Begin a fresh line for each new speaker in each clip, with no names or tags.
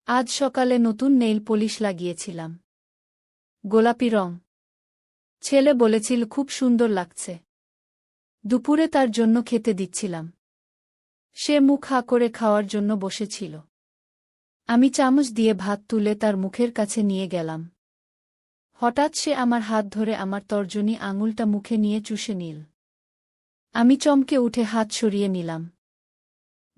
আজ সকালে নতুন নেইল পলিশ লাগিয়েছিলাম। গোলাপি রং। ছেলে বলেছিল খুব সুন্দর লাগছে। দুপুরে তার জন্য খেতে দিচ্ছিলাম। সে মুখ হা করে খাওয়ার জন্য বসেছিল। আমি চামচ দিয়ে ভাত তুলে তার মুখের কাছে নিয়ে গেলাম। হঠাৎ সে আমার হাত ধরে আমার তর্জনী আঙুলটা মুখে নিয়ে চুষে নিল। আমি চমকে উঠে হাত সরিয়ে নিলাম।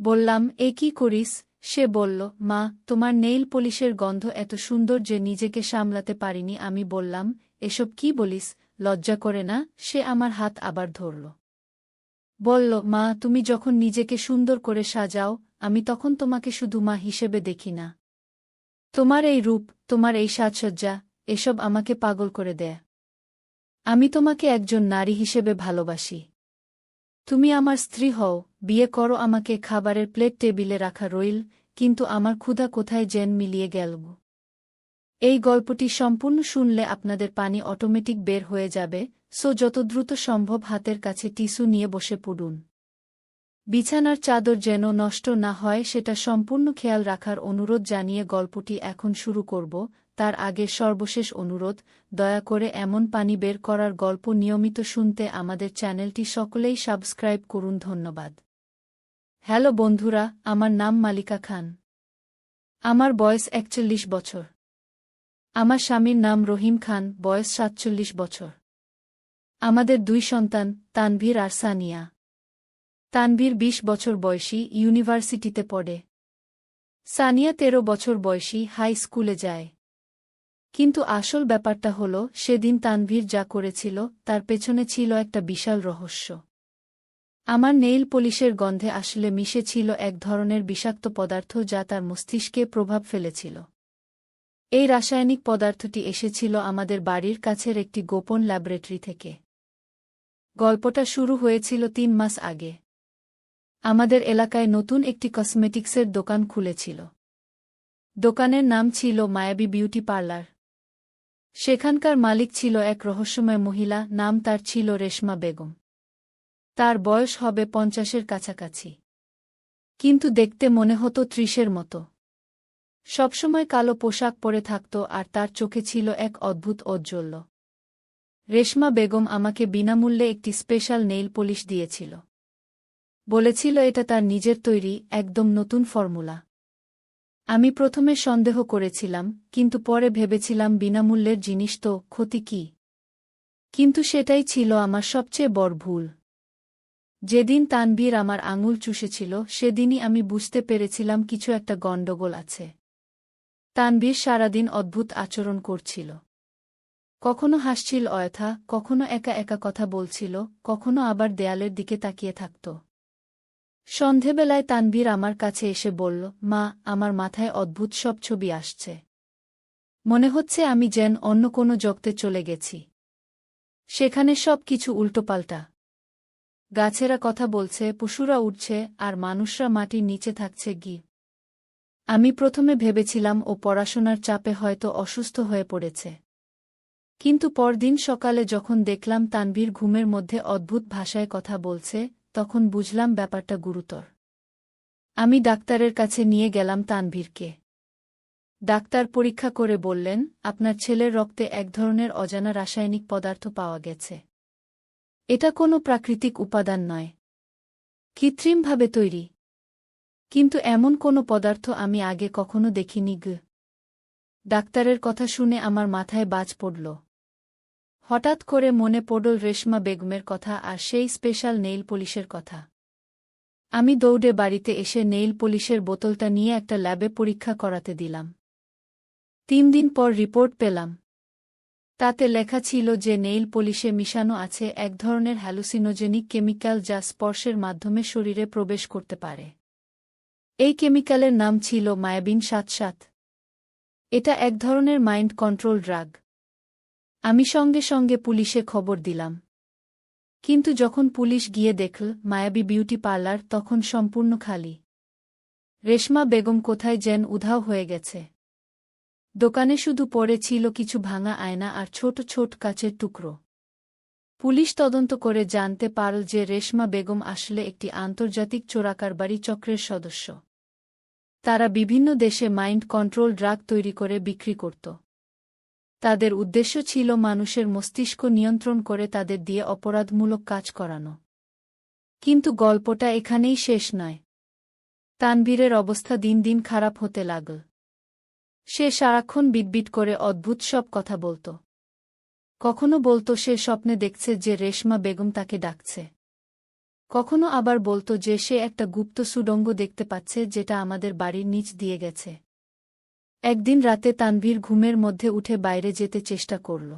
বললাম, এ কি করিস? সে বলল, মা, তোমার নেইল পলিশের গন্ধ এত সুন্দর যে নিজেকে সামলাতে পারিনি। আমি বললাম, এসব কি বলিস? লজ্জা করে না? সে আমার হাত আবার ধরল। বলল, মা, তুমি যখন নিজেকে সুন্দর করে সাজাও, আমি তখন তোমাকে শুধু মা হিসেবে দেখি না। তোমার এই রূপ, তোমার এই সাজসজ্জা, এসব আমাকে পাগল করে দেয়। আমি তোমাকে একজন নারী হিসেবে ভালোবাসি। তুমি আমার স্ত্রী হও, বিয়ে করো আমাকে, খাবারের প্লেট টেবিলে রাখা রইল, কিন্তু আমার ক্ষুধা কোথায় যেন মিলিয়ে গেল। এই গল্পটি সম্পূর্ণ শুনলে আপনাদের পানি অটোমেটিক বের হয়ে যাবে, সো যত দ্রুত সম্ভব হাতের কাছে টিস্যু নিয়ে বসে পড়ুন। বিছানার চাদর যেন নষ্ট না হয় সেটা সম্পূর্ণ খেয়াল রাখার অনুরোধ জানিয়ে গল্পটি এখন শুরু করব। তার আগে সর্বশেষ অনুরোধ, দয়া করে এমন পানি বের করার গল্প নিয়মিত শুনতে আমাদের চ্যানেলটি সকলেই সাবস্ক্রাইব করুন। ধন্যবাদ। হ্যালো বন্ধুরা, আমার নাম মালিকা খান। আমার বয়স ৪১ বছর। আমার স্বামীর নাম রহিম খান, বয়স ৪৭ বছর। আমাদের ২ সন্তান, তানভীর আর সানিয়া। তানভীর ২০ বছর বয়সী, ইউনিভার্সিটিতে পড়ে। সানিয়া ১৩ বছর বয়সী, হাই স্কুলে যায়। কিন্তু আসল ব্যাপারটা হল, সেদিন তানভীর যা করেছিল তার পেছনে ছিল একটা বিশাল রহস্য। আমার নেইল পলিশের গন্ধে আসলে মিশে ছিল এক ধরনের বিষাক্ত পদার্থ যা তার মস্তিষ্কে প্রভাব ফেলেছিল। এই রাসায়নিক পদার্থটি এসেছিল আমাদের বাড়ির কাছের একটি গোপন ল্যাবরেটরি থেকে। গল্পটা শুরু হয়েছিল ৩ মাস আগে। আমাদের এলাকায় নতুন একটি কসমেটিক্সের দোকান খুলেছিল। দোকানের নাম ছিল মায়াবী বিউটি পার্লার। সেখানকার মালিক ছিল এক রহস্যময় মহিলা, নাম তার ছিল রেশমা বেগম। তার বয়স হবে ৫০-এর কাছাকাছি। কিন্তু দেখতে মনে হতো ৩০-এর মতো। সবসময় কালো পোশাক পরে থাকত আর তার চোখে ছিল এক অদ্ভুত ঔজ্জ্বল্য। রেশমা বেগম আমাকে বিনামূল্যে একটি স্পেশাল নেইল পলিশ দিয়েছিল। বলেছিল এটা তার নিজের তৈরি, একদম নতুন ফর্মুলা। আমি প্রথমে সন্দেহ করেছিলাম, কিন্তু পরে ভেবেছিলাম বিনামূল্যের জিনিস তো ক্ষতি কি। কিন্তু সেটাই ছিল আমার সবচেয়ে বড় ভুল। যেদিন তানভীর আমার আঙুল চুষেছিল সেদিনই আমি বুঝতে পেরেছিলাম কিছু একটা গণ্ডগোল আছে। তানভীর সারাদিন অদ্ভুত আচরণ করছিল। কখনো হাসছিল অযথা, কখনো একা একা কথা বলছিল, কখনো আবার দেয়ালের দিকে তাকিয়ে থাকত। সন্ধেবেলায় তানভীর আমার কাছে এসে বলল, মা, আমার মাথায় অদ্ভুত সব ছবি আসছে। মনে হচ্ছে আমি যেন অন্য কোনো জগতে চলে গেছি। সেখানে সব কিছু উল্টোপাল্টা। গাছেরা কথা বলছে, পশুরা উঠছে, আর মানুষরা মাটির নিচে থাকছে। আমি প্রথমে ভেবেছিলাম ও পড়াশোনার চাপে হয়তো অসুস্থ হয়ে পড়েছে। কিন্তু পরদিন সকালে যখন দেখলাম তানভীর ঘুমের মধ্যে অদ্ভুত ভাষায় কথা বলছে, তখন বুঝলাম ব্যাপারটা গুরুতর। আমি ডাক্তারের কাছে নিয়ে গেলাম তানভীরকে। ডাক্তার পরীক্ষা করে বললেন, আপনার ছেলের রক্তে এক ধরনের অজানা রাসায়নিক পদার্থ পাওয়া গেছে। এটা কোনো প্রাকৃতিক উপাদান নয়, কৃত্রিমভাবে তৈরি। কিন্তু এমন কোনো পদার্থ আমি আগে কখনো দেখিনি। ডাক্তারের কথা শুনে আমার মাথায় বাজ পড়ল। হঠাৎ করে মনে পড়ল রেশমা বেগমের কথা আর সেই স্পেশাল নেইল পলিশের কথা। আমি দৌড়ে বাড়িতে এসে নেইল পলিশের বোতলটা নিয়ে একটা ল্যাবে পরীক্ষা করাতে দিলাম। ৩ দিন পর রিপোর্ট পেলাম। তাতে লেখা ছিল যে নেইল পলিশে মিশানো আছে এক ধরনের হ্যালুসিনোজেনিক কেমিক্যাল যা স্পর্শের মাধ্যমে শরীরে প্রবেশ করতে পারে। এই কেমিক্যালের নাম ছিল মায়াবিন ৭৭। এটা এক ধরনের মাইন্ড কন্ট্রোল ড্রাগ। আমি সঙ্গে সঙ্গে পুলিশে খবর দিলাম। কিন্তু যখন পুলিশ গিয়ে দেখল মায়াবী বিউটি পার্লার তখন সম্পূর্ণ খালি। রেশমা বেগম কোথায় যেন উধাও হয়ে গেছে। দোকানে শুধু পড়ে ছিল কিছু ভাঙা আয়না আর ছোট ছোট কাচের টুকরো। পুলিশ তদন্ত করে জানতে পারল যে রেশমা বেগম আসলে একটি আন্তর্জাতিক চোরাকারবারি চক্রের সদস্য। তারা বিভিন্ন দেশে মাইন্ড কন্ট্রোল ড্রাগ তৈরি করে বিক্রি করত। তাদের উদ্দেশ্য ছিল মানুষের মস্তিষ্ক নিয়ন্ত্রণ করে তাদের দিয়ে অপরাধমূলক কাজ করানো। কিন্তু গল্পটা এখানেই শেষ নয়। তানভীরের অবস্থা দিন দিন খারাপ হতে লাগল। সে সারাক্ষণ বিটবিট করে অদ্ভুত সব কথা বলত। কখনো বলত সে স্বপ্নে দেখছে যে রেশমা বেগম তাকে ডাকছে। কখনো আবার বলত যে সে একটা গুপ্ত সুড়ঙ্গ দেখতে পাচ্ছে যেটা আমাদের বাড়ির নিচ দিয়ে গেছে। একদিন রাতে তানভীর ঘুমের মধ্যে উঠে বাইরে যেতে চেষ্টা করল।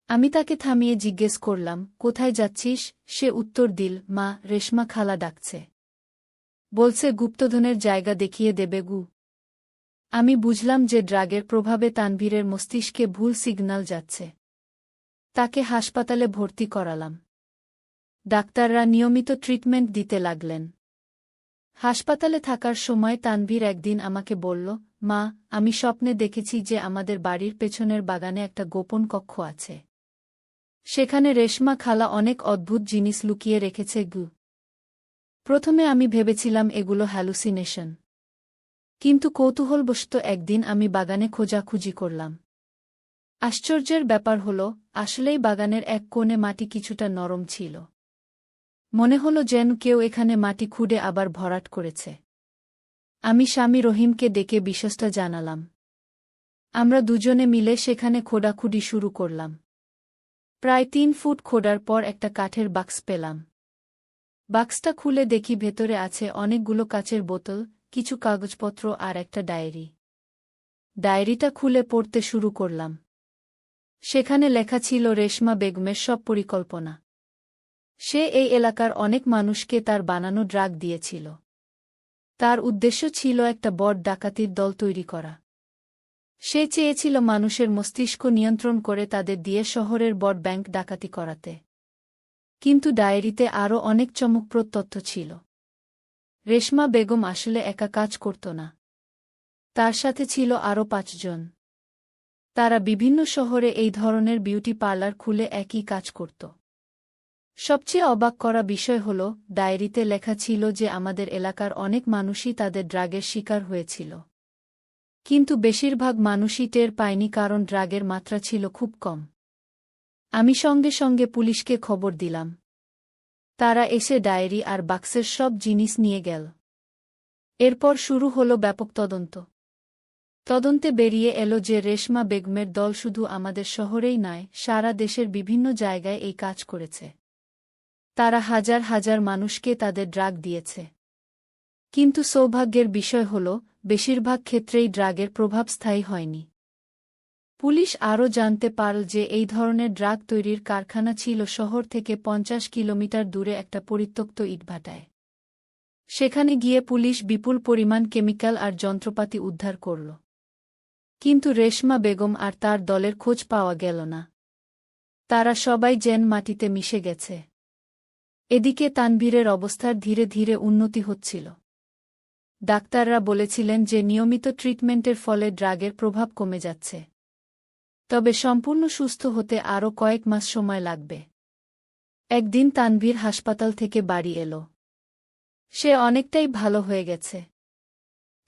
আমি তাকে থামিয়ে জিজ্ঞেস করলাম, কোথায় যাচ্ছিস? সে উত্তর দিল, মা, রেশমা খালা ডাকছে। বলছে গুপ্তধনের জায়গা দেখিয়ে দেবে গু। আমি বুঝলাম যে ড্রাগের প্রভাবে তানভীরের মস্তিষ্কে ভুল সিগন্যাল যাচ্ছে। তাকে হাসপাতালে ভর্তি করালাম। ডাক্তাররা নিয়মিত ট্রিটমেন্ট দিতে লাগলেন। হাসপাতালে থাকার সময় তানভীর একদিন আমাকে বলল, মা, আমি স্বপ্নে দেখেছি যে আমাদের বাড়ির পেছনের বাগানে একটা গোপন কক্ষ আছে। সেখানে রেশমা খালা অনেক অদ্ভুত জিনিস লুকিয়ে রেখেছে গু। প্রথমে আমি ভেবেছিলাম এগুলো হ্যালুসিনেশন। কিন্তু কৌতূহলবশত একদিন আমি বাগানে খোঁজাখুঁজি করলাম। আশ্চর্যের ব্যাপার হল, আসলেই বাগানের এক কোণে মাটি কিছুটা নরম ছিল। মনে হল যেন কেউ এখানে মাটি খুঁড়ে আবার ভরাট করেছে। আমি স্বামী রহিমকে ডেকে বিষয়টা জানালাম। আমরা দুজনে মিলে সেখানে খোঁড়াখুঁড়ি শুরু করলাম। প্রায় 3 ফুট খোঁড়ার পর একটা কাঠের বাক্স পেলাম। বাক্সটা খুলে দেখি ভেতরে আছে অনেকগুলো কাচের বোতল, কিছু কাগজপত্র আর একটা ডায়েরি। ডায়েরিটা খুলে পড়তে শুরু করলাম। সেখানে লেখা ছিল রেশমা বেগমের সব পরিকল্পনা। সে এই এলাকার অনেক মানুষকে তার বানানো ড্রাগ দিয়েছিল। তার উদ্দেশ্য ছিল একটা বড় ডাকাতির দল তৈরি করা। সে চেয়েছিল মানুষের মস্তিষ্ক নিয়ন্ত্রণ করে তাদের দিয়ে শহরের বড় ব্যাংক ডাকাতি করাতে। কিন্তু ডায়েরিতে আরও অনেক চমকপ্রদ তথ্য ছিল। রেশমা বেগম আসলে একা কাজ করত না। তার সাথে ছিল আরও 5 জন। তারা বিভিন্ন শহরে এই ধরনের বিউটি পার্লার খুলে একই কাজ করত। সবচেয়ে অবাক করা বিষয় হল, ডায়েরিতে লেখা ছিল যে আমাদের এলাকার অনেক মানুষই তাদের ড্রাগের শিকার হয়েছিল। কিন্তু বেশিরভাগ মানুষই টের পায়নি কারণ ড্রাগের মাত্রা ছিল খুব কম। আমি সঙ্গে সঙ্গে পুলিশকে খবর দিলাম। তারা এসে ডায়েরি আর বাক্সের সব জিনিস নিয়ে গেল। এরপর শুরু হলো ব্যাপক তদন্ত। তদন্তে বেরিয়ে এলো যে রেশমা বেগমের দল শুধু আমাদের শহরেই নয়, সারা দেশের বিভিন্ন জায়গায় এই কাজ করেছে। তারা হাজার হাজার মানুষকে তাদের ড্রাগ দিয়েছে। কিন্তু সৌভাগ্যের বিষয় হল, বেশিরভাগ ক্ষেত্রেই ড্রাগের প্রভাব স্থায়ী হয়নি। পুলিশ আরও জানতে পারল যে এই ধরনের ড্রাগ তৈরির কারখানা ছিল শহর থেকে 50 কিলোমিটার দূরে একটা পরিত্যক্ত ইটভাটায়। সেখানে গিয়ে পুলিশ বিপুল পরিমাণ কেমিক্যাল আর যন্ত্রপাতি উদ্ধার করল। কিন্তু রেশমা বেগম আর তার দলের খোঁজ পাওয়া গেল না। তারা সবাই যেন মাটিতে মিশে গেছে। এদিকে তানভীরের অবস্থার ধীরে ধীরে উন্নতি হচ্ছিল। ডাক্তাররা বলেছিলেন যে নিয়মিত ট্রিটমেন্টের ফলে ড্রাগের প্রভাব কমে যাচ্ছে। তবে সম্পূর্ণ সুস্থ হতে আরও কয়েক মাস সময় লাগবে। একদিন তানভীর হাসপাতাল থেকে বাড়ি এলো। সে অনেকটাই ভালো হয়ে গেছে।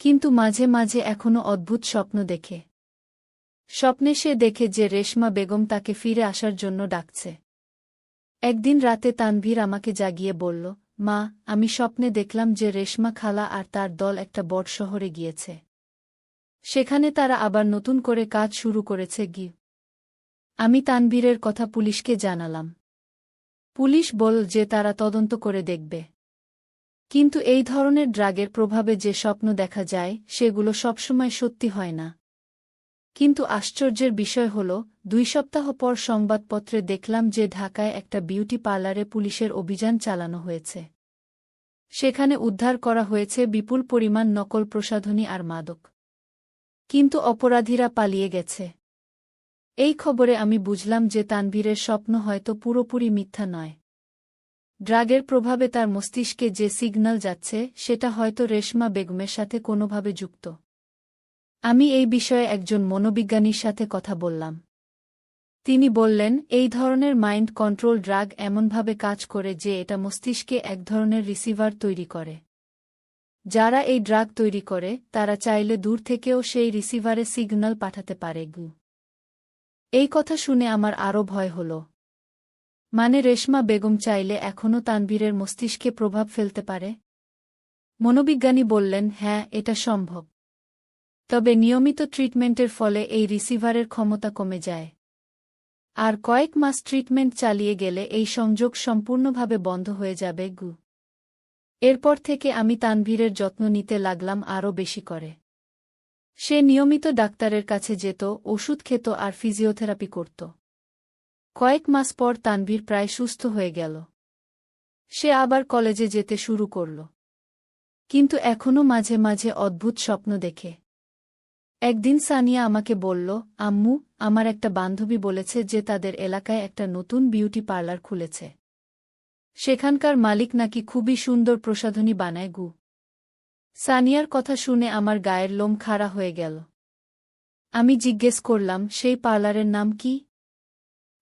কিন্তু মাঝে মাঝে এখনও অদ্ভুত স্বপ্ন দেখে। স্বপ্নে সে দেখে যে রেশমা বেগম তাকে ফিরে আসার জন্য ডাকছে। একদিন রাতে তানভীর আমাকে জাগিয়ে বলল, মা, আমি স্বপ্নে দেখলাম যে রেশমা খালা আর তার দল একটা বড় শহরে গিয়েছে। সেখানে তারা আবার নতুন করে কাজ শুরু করেছে গি। আমি তানভীরের কথা পুলিশকে জানালাম। পুলিশ বলল যে তারা তদন্ত করে দেখবে। কিন্তু এই ধরনের ড্রাগের প্রভাবে যে স্বপ্ন দেখা যায় সেগুলো সবসময় সত্যি হয় না। কিন্তু আশ্চর্যের বিষয় হল, 2 সপ্তাহ পর সংবাদপত্রে দেখলাম যে ঢাকায় একটা বিউটি পার্লারে পুলিশের অভিযান চালানো হয়েছে। সেখানে উদ্ধার করা হয়েছে বিপুল পরিমাণ নকল প্রসাধনী আর মাদক। কিন্তু অপরাধীরা পালিয়ে গেছে। এই খবরে আমি বুঝলাম যে তানভীরের স্বপ্ন হয়তো পুরোপুরি মিথ্যা নয়। ড্রাগের প্রভাবে তার মস্তিষ্কে যে সিগন্যাল যাচ্ছে সেটা হয়তো রেশমা বেগমের সাথে কোনোভাবে যুক্ত। আমি এই বিষয়ে একজন মনোবিজ্ঞানীর সাথে কথা বললাম। তিনি বললেন, এই ধরনের মাইন্ড কন্ট্রোল ড্রাগ এমনভাবে কাজ করে যে এটা মস্তিষ্কে এক ধরনের রিসিভার তৈরি করে। যারা এই ড্রাগ তৈরি করে তারা চাইলে দূর থেকেও সেই রিসিভারে সিগন্যাল পাঠাতে পারে। এই কথা শুনে আমার আরও ভয় হল। মানে রেশমা বেগম চাইলে এখনও তানভীরের মস্তিষ্কে প্রভাব ফেলতে পারে? মনোবিজ্ঞানী বললেন, হ্যাঁ, এটা সম্ভব। তবে নিয়মিত ট্রিটমেন্টের ফলে এই রিসিভারের ক্ষমতা কমে যায়। আর কয়েক মাস ট্রিটমেন্ট চালিয়ে গেলে এই সংযোগ সম্পূর্ণভাবে বন্ধ হয়ে যাবে। এরপর থেকে আমি তানভীরের যত্ন নিতে লাগলাম আরও বেশি করে। সে নিয়মিত ডাক্তারের কাছে যেত, ওষুধ খেত আর ফিজিওথেরাপি করত। কয়েক মাস পর তানভীর প্রায় সুস্থ হয়ে গেল। সে আবার কলেজে যেতে শুরু করল। কিন্তু এখনও মাঝে মাঝে অদ্ভুত স্বপ্ন দেখে। একদিন সানিয়া আমাকে বলল, আম্মু, আমার একটা বান্ধবী বলেছে যে তাদের এলাকায় একটা নতুন বিউটি পার্লার খুলেছে। সেখানকার মালিক নাকি খুবই সুন্দর প্রসাধনী বানায়। সানিয়ার কথা শুনে আমার গায়ের লোম খাড়া হয়ে গেল। আমি জিজ্ঞেস করলাম, সেই পার্লারের নাম কি?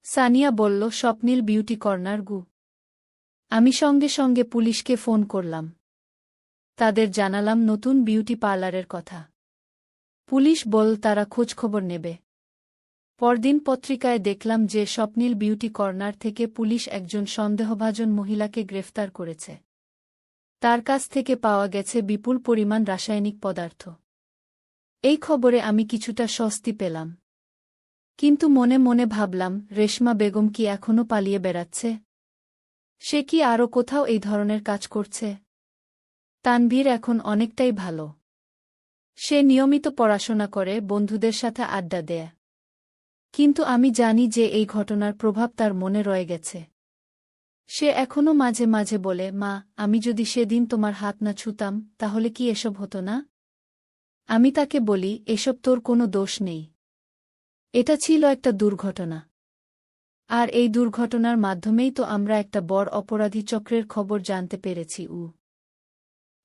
সানিয়া বলল, স্বপ্নিল বিউটি কর্নার। আমি সঙ্গে সঙ্গে পুলিশকে ফোন করলাম। তাদের জানালাম নতুন বিউটি পার্লারের কথা। পুলিশ বলল তারা খোঁজখবর নেবে। পরদিন পত্রিকায় দেখলাম যে স্বপ্নিল বিউটি কর্নার থেকে পুলিশ একজন সন্দেহভাজন মহিলাকে গ্রেফতার করেছে। তার কাছ থেকে পাওয়া গেছে বিপুল পরিমাণ রাসায়নিক পদার্থ। এই খবরে আমি কিছুটা স্বস্তি পেলাম। কিন্তু মনে মনে ভাবলাম, রেশমা বেগম কি এখনও পালিয়ে বেড়াচ্ছে? সে কি আরও কোথাও এই ধরনের কাজ করছে? তানভীর এখন অনেকটাই ভালো। সে নিয়মিত পড়াশোনা করে, বন্ধুদের সাথে আড্ডা দেয়। কিন্তু আমি জানি যে এই ঘটনার প্রভাব তার মনে রয়ে গেছে। সে এখনও মাঝে মাঝে বলে, মা, আমি যদি সেদিন তোমার হাত না ছুতাম তাহলে কি এসব হতো না? আমি তাকে বলি, এসব তোর কোনো দোষ নেই। এটা ছিল একটা দুর্ঘটনা। আর এই দুর্ঘটনার মাধ্যমেই তো আমরা একটা বড় অপরাধী চক্রের খবর জানতে পেরেছি।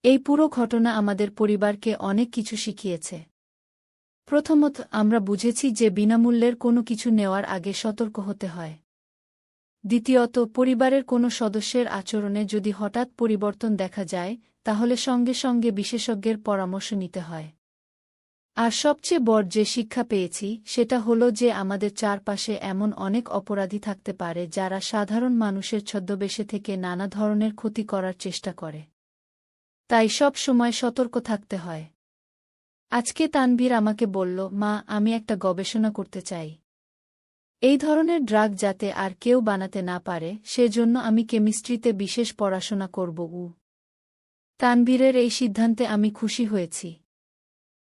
এই পুরো ঘটনা আমাদের পরিবারকে অনেক কিছু শিখিয়েছে। প্রথমত, আমরা বুঝেছি যে বিনামূল্যের কোনো কিছু নেওয়ার আগে সতর্ক হতে হয়। দ্বিতীয়ত, পরিবারের কোনো সদস্যের আচরণে যদি হঠাৎ পরিবর্তন দেখা যায় তাহলে সঙ্গে সঙ্গে বিশেষজ্ঞের পরামর্শ নিতে হয়। আর সবচেয়ে বড় যে শিক্ষা পেয়েছি সেটা হলো যে আমাদের চারপাশে এমন অনেক অপরাধী থাকতে পারে যারা সাধারণ মানুষের ছদ্মবেশে থেকে নানা ধরনের ক্ষতি করার চেষ্টা করে। তাই সব সময় সতর্ক থাকতে হয়। আজকে তানভীর আমাকে বলল, মা, আমি একটা গবেষণা করতে চাই। এই ধরনের ড্রাগ যাতে আর কেউ বানাতে না পারে সেজন্য আমি কেমিস্ট্রিতে বিশেষ পড়াশোনা করব। তানভীরের এই সিদ্ধান্তে আমি খুশি হয়েছি।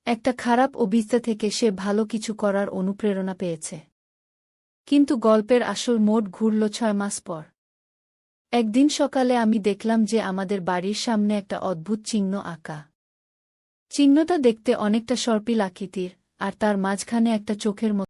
একটা খারাপ অভিজ্ঞতা থেকে সে ভালো কিছু করার অনুপ্রেরণা পেয়েছে। কিন্তু গল্পের আসল মোড় ঘুরল 6 মাস পর। একদিন সকালে আমি দেখলাম যে আমাদের বাড়ির সামনে একটা অদ্ভুত চিহ্ন আঁকা। চিহ্নটা দেখতে অনেকটা সর্পিল আকৃতির, আর তার মাঝখানে একটা চোখের মতো